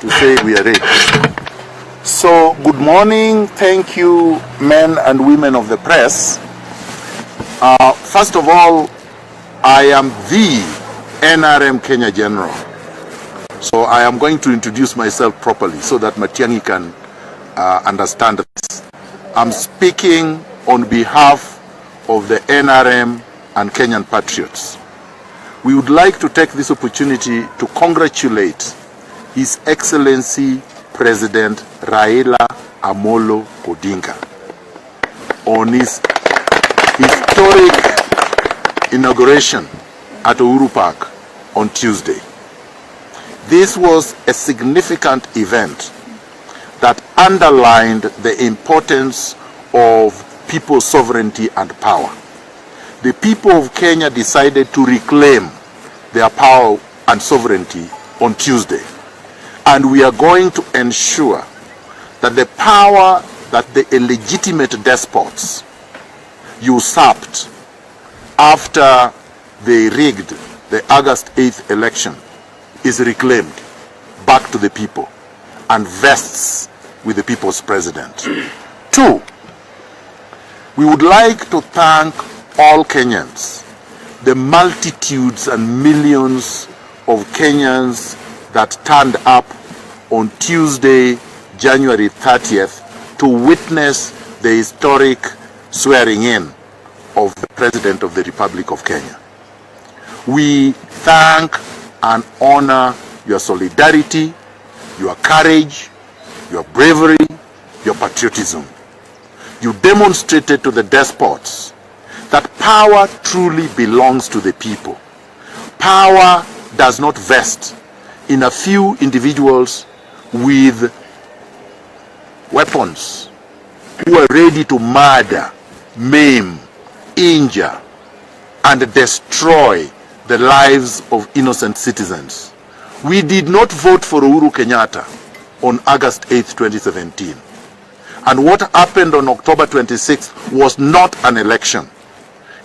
to say we are ready. So, good morning. Thank you, men and women of the press. First of all, I am the NRM Kenya General. So I am going to introduce myself properly so that Matiang'i can understand this. I'm speaking on behalf of the NRM and Kenyan Patriots. We would like to take this opportunity to congratulate His Excellency President Raila Amolo Odinga on his historic inauguration at Uhuru Park on Tuesday. This was a significant event that underlined the importance of people's sovereignty and power. The people of Kenya decided to reclaim their power and sovereignty on Tuesday. And we are going to ensure that the power that the illegitimate despots usurped after they rigged the August 8th election is reclaimed back to the people and vests with the people's president. Two, we would like to thank all Kenyans, the multitudes and millions of Kenyans that turned up on Tuesday, January 30th to witness the historic swearing in of the President of the Republic of Kenya. We thank and honor your solidarity, your courage, your bravery, your patriotism. You demonstrated to the despots that power truly belongs to the people. Power does not vest in a few individuals with weapons who are ready to murder, maim, injure, and destroy the lives of innocent citizens. We did not vote for Uhuru Kenyatta on August 8th, 2017. And what happened on October 26th was not an election.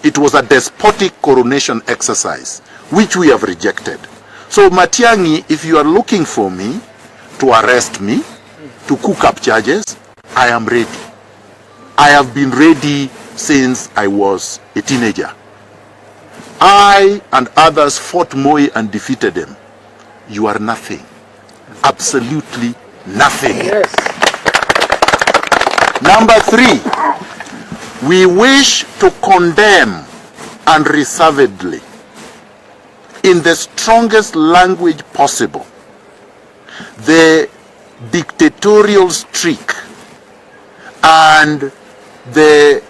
It was a despotic coronation exercise, which we have rejected. So Matiang'i, if you are looking for me to arrest me, to cook up charges, I am ready. I have been ready since I was a teenager. I and others fought Moi and defeated him. You are nothing. Absolutely nothing. Yes. Number three, we wish to condemn unreservedly, in the strongest language possible, the dictatorial streak and the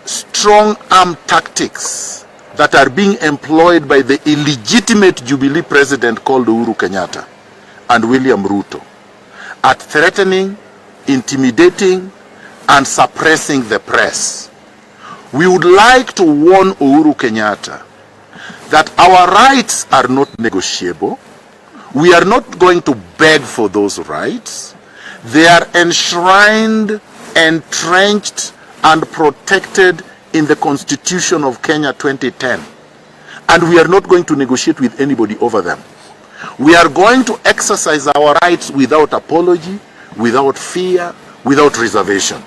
strong arm tactics that are being employed by the illegitimate Jubilee president called Uhuru Kenyatta and William Ruto at threatening, intimidating, and suppressing the press. We would like to warn Uhuru Kenyatta that our rights are not negotiable. We are not going to beg for those rights. They are enshrined, entrenched, and protected in the Constitution of Kenya 2010. And we are not going to negotiate with anybody over them. We are going to exercise our rights without apology, without fear, without reservation.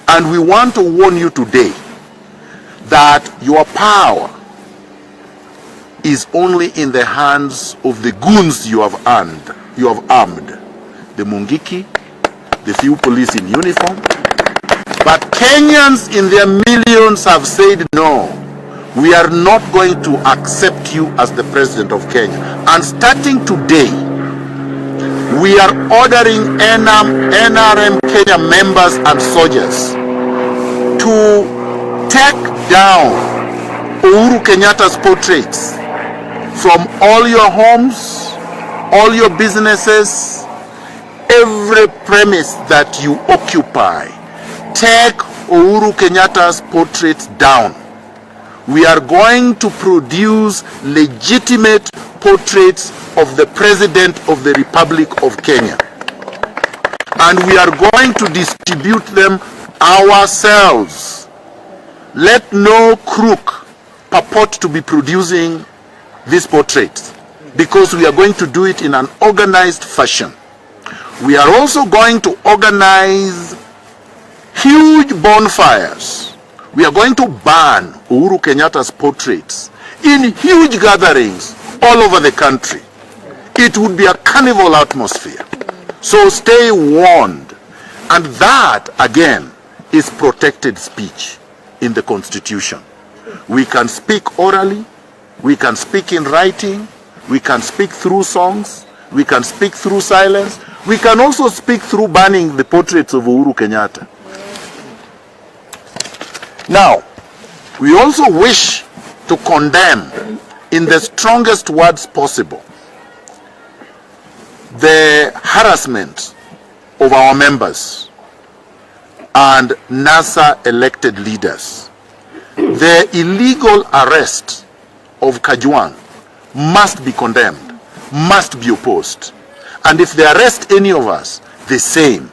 And we want to warn you today that your power is only in the hands of the goons you have armed. The Mungiki, the few police in uniform. But Kenyans in their millions have said no. We are not going to accept you as the president of Kenya. And starting today, we are ordering NRM Kenya members and soldiers to take down Uhuru Kenyatta's portraits from all your homes, all your businesses, every premise that you occupy. Take Uhuru Kenyatta's portraits down. We are going to produce legitimate portraits of the President of the Republic of Kenya. And we are going to distribute them ourselves. Let no crook purport to be producing these portraits. because we are going to do it in an organized fashion. We are also going to organize huge bonfires. We are going to burn Uhuru Kenyatta's portraits in huge gatherings all over the country. It would be a carnival atmosphere. So stay warned. And that, again, is protected speech in the Constitution. We can speak orally, we can speak in writing, we can speak through songs, we can speak through silence, we can also speak through burning the portraits of Uhuru Kenyatta. Now, we also wish to condemn in the strongest words possible the harassment of our members and NASA elected leaders. The illegal arrest of Kajwang must be condemned, must be opposed. And if they arrest any of us, the same.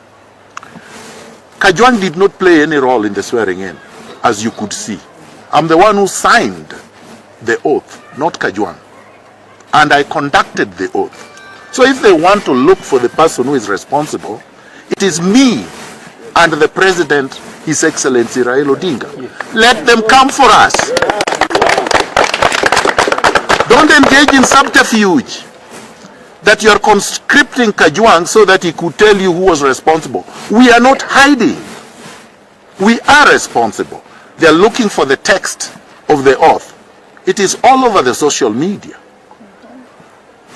Kajwang did not play any role in the swearing in, as you could see. I'm the one who signed the oath, not Kajwang. And I conducted the oath. So if they want to look for the person who is responsible, it is me and the President, His Excellency Raila Odinga. Let them come for us. Don't engage in subterfuge that you are conscripting Kajwang so that he could tell you who was responsible. We are not hiding. We are responsible. They are looking for the text of the oath. It is all over the social media.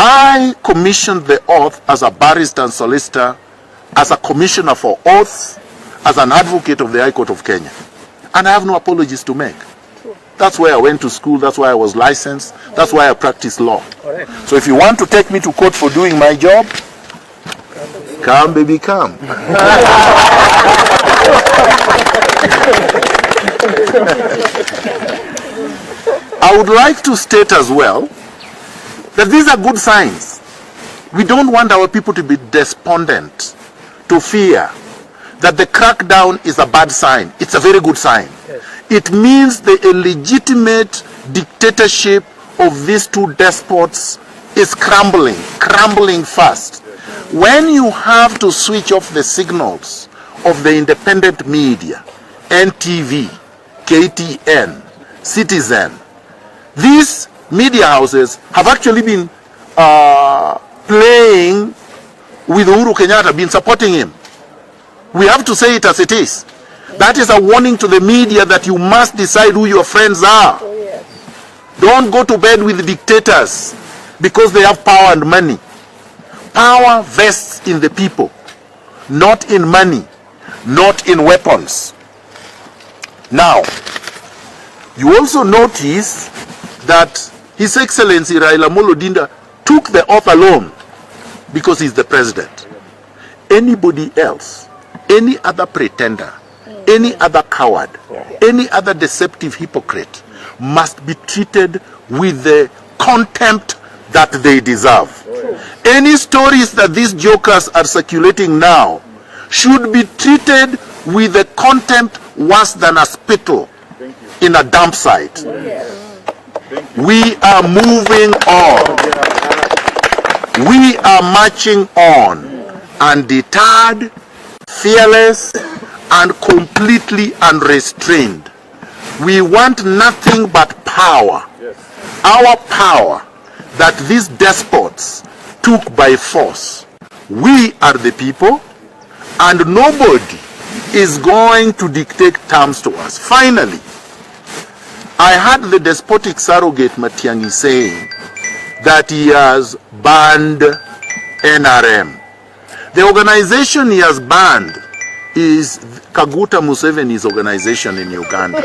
I commissioned the oath as a barrister and solicitor, as a commissioner for oaths, as an advocate of the High Court of Kenya. And I have no apologies to make. That's why I went to school, that's why I was licensed, that's why I practice law. So if you want to take me to court for doing my job, come baby, come. I would like to state as well that these are good signs. We don't want our people to be despondent, to fear that the crackdown is a bad sign. It's a very good sign. Yes. It means the illegitimate dictatorship of these two despots is crumbling fast. When you have to switch off the signals of the independent media, NTV, KTN, Citizen, these media houses have actually been playing with Uhuru Kenyatta, been supporting him. We have to say it as it is. That is a warning to the media that you must decide who your friends are. Oh, yes. Don't go to bed with dictators because they have power and money. Power vests in the people, not in money, not in weapons. Now, you also notice that His Excellency Raila Odinga took the oath alone because he's the president. Anybody else, any other pretender, any other coward, any other deceptive hypocrite must be treated with the contempt that they deserve. Any stories that these jokers are circulating now should be treated with the contempt worse than a spittle in a dump site. We are moving on. We are marching on, undeterred, fearless, and completely unrestrained. We want nothing but power. Our power that these despots took by force. We are the people, and nobody is going to dictate terms to us. Finally, I heard the despotic surrogate Matiang'i saying that he has banned NRM. The organization he has banned is Kaguta Museveni's organization in Uganda.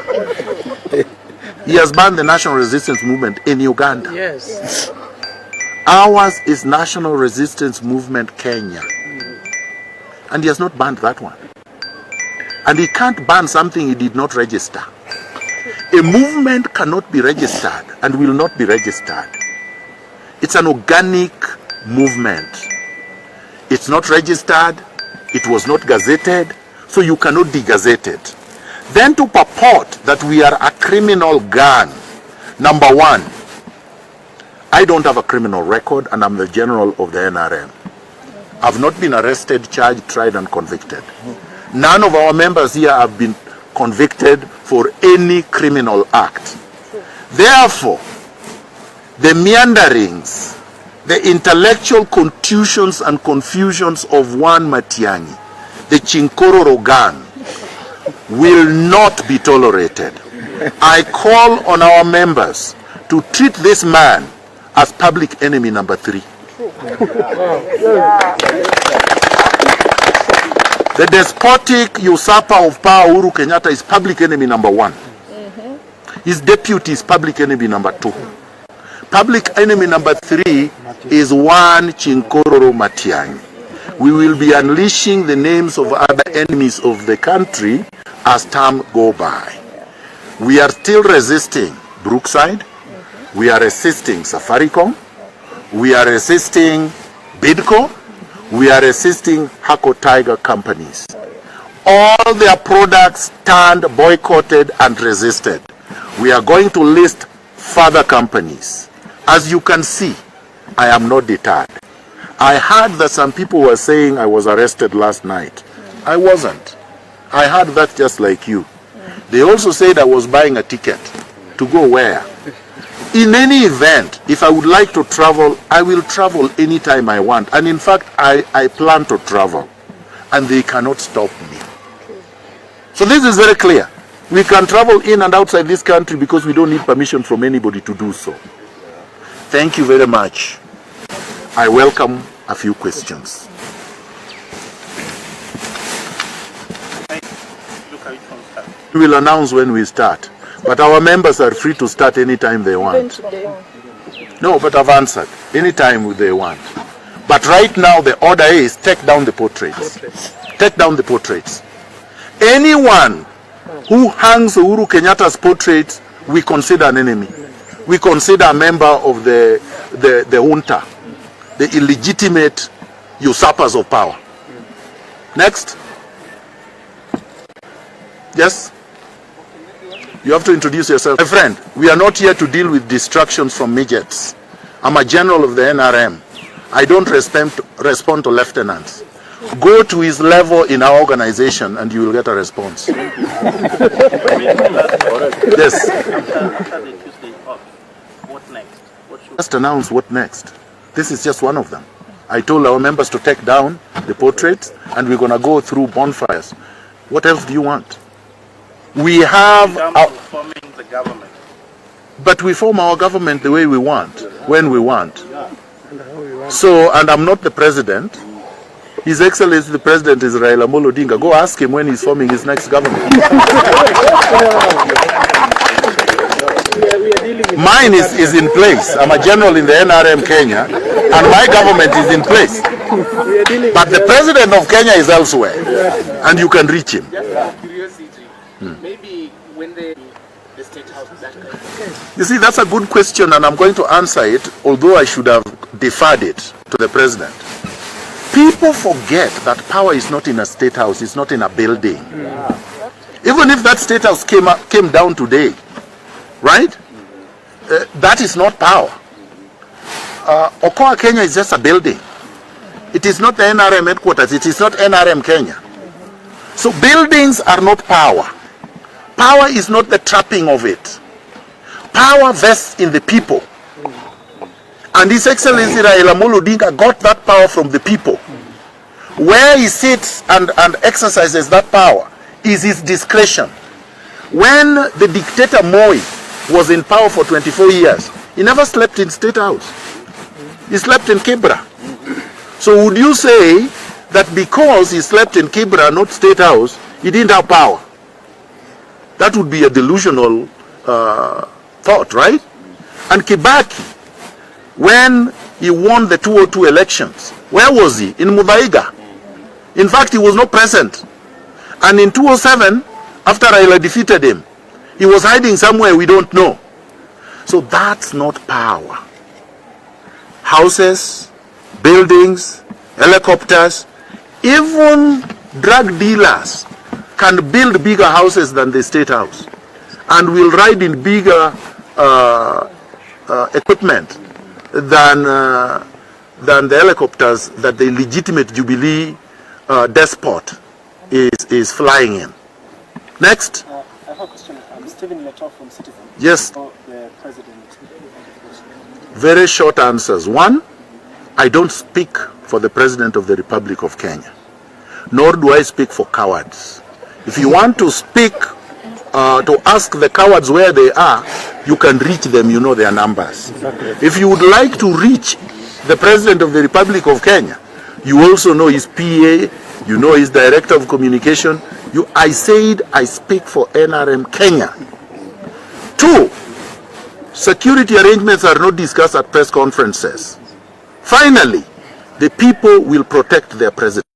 He has banned the National Resistance Movement in Uganda. Yes. Ours is National Resistance Movement Kenya. And he has not banned that one. And he can't ban something he did not register. A movement cannot be registered and will not be registered. It's an organic movement. It's not registered, it was not gazetted, so you cannot de-gazette it. Then to purport that we are a criminal gang, number one, I don't have a criminal record, and I'm the general of the NRM. I've not been arrested, charged, tried, and convicted. None of our members here have been convicted for any criminal act. Therefore, the meanderings, the intellectual contusions and confusions of one Matiang'i, the Chinkororo gang, will not be tolerated. I call on our members to treat this man as public enemy number 3. The despotic usurper of power, Uhuru Kenyatta, is public enemy number 1. His deputy is public enemy number 2. Public enemy number 3 is one Chinkororo Matiang'i. We will be unleashing the names of other enemies of the country as time go by. We are still resisting Brookside. We are resisting Safaricom. We are resisting Bidco. We are resisting Hako Tiger companies. All their products stand boycotted and resisted. We are going to list further companies. As you can see, I am not deterred. I heard that some people were saying I was arrested last night. I wasn't. I heard that just like you. They also said I was buying a ticket to go where? In any event, if I would like to travel, I will travel anytime I want. And in fact, I plan to travel. And they cannot stop me. So this is very clear. We can travel in and outside this country because we don't need permission from anybody to do so. Thank you very much. I welcome a few questions. We will announce when we start. But our members are free to start anytime they want. No, but I've answered. Anytime they want. But right now the order is take down the portraits. Take down the portraits. Anyone who hangs Uhuru Kenyatta's portrait, we consider an enemy. We consider a member of the junta, the illegitimate usurpers of power. Next. Yes? You have to introduce yourself. My friend, we are not here to deal with distractions from midgets. I'm a general of the NRM. I don't respond to lieutenants. Go to his level in our organization and you will get a response. Yes. What next? Just announce what next. This is just one of them. I told our members to take down the portraits and we're going to go through bonfires. What else do you want? We have forming the government. But we form our government the way we want, when we want. So, and I'm not the president. His Excellency the President is Raila Amolo Odinga. Go ask him when he's forming his next government. Mine is in place. I'm a general in the NRM Kenya, and my government is in place. But the President of Kenya is elsewhere, and you can reach him. Maybe when the State House is that kind of... You see, that's a good question, and I'm going to answer it, although I should have deferred it to the President. People forget that power is not in a State House, it's not in a building. Even if that State House came down today, right? That is not power. Okoa Kenya is just a building. It is not the NRM headquarters, it is not NRM Kenya. So buildings are not power. Power is not the trapping of it. Power vests in the people. And His Excellency Raila Amolo Odinga got that power from the people. Where he sits and exercises that power is his discretion. When the dictator Moi was in power for 24 years, he never slept in State House. He slept in Kibra. So would you say that because he slept in Kibra, not State House, he didn't have power? That would be a delusional thought, right? And Kibaki, when he won the 2002 elections, where was he? In Muthaiga. In fact, he was not present. And in 2007, after Raila defeated him, he was hiding somewhere we don't know. So that's not power. Houses, buildings, helicopters, even drug dealers can build bigger houses than the State House and will ride in bigger equipment than the helicopters that the legitimate Jubilee despot is flying in. Next. I have a question. Stephen Leto from Citizen. Yes. The president. Very short answers. One, I don't speak for the President of the Republic of Kenya, nor do I speak for cowards. If you want to speak, to ask the cowards where they are, you can reach them, you know their numbers. Exactly. If you would like to reach the President of the Republic of Kenya, you also know his PA, you know his Director of Communication. I said I speak for NRM Kenya. Two, security arrangements are not discussed at press conferences. Finally, the people will protect their president.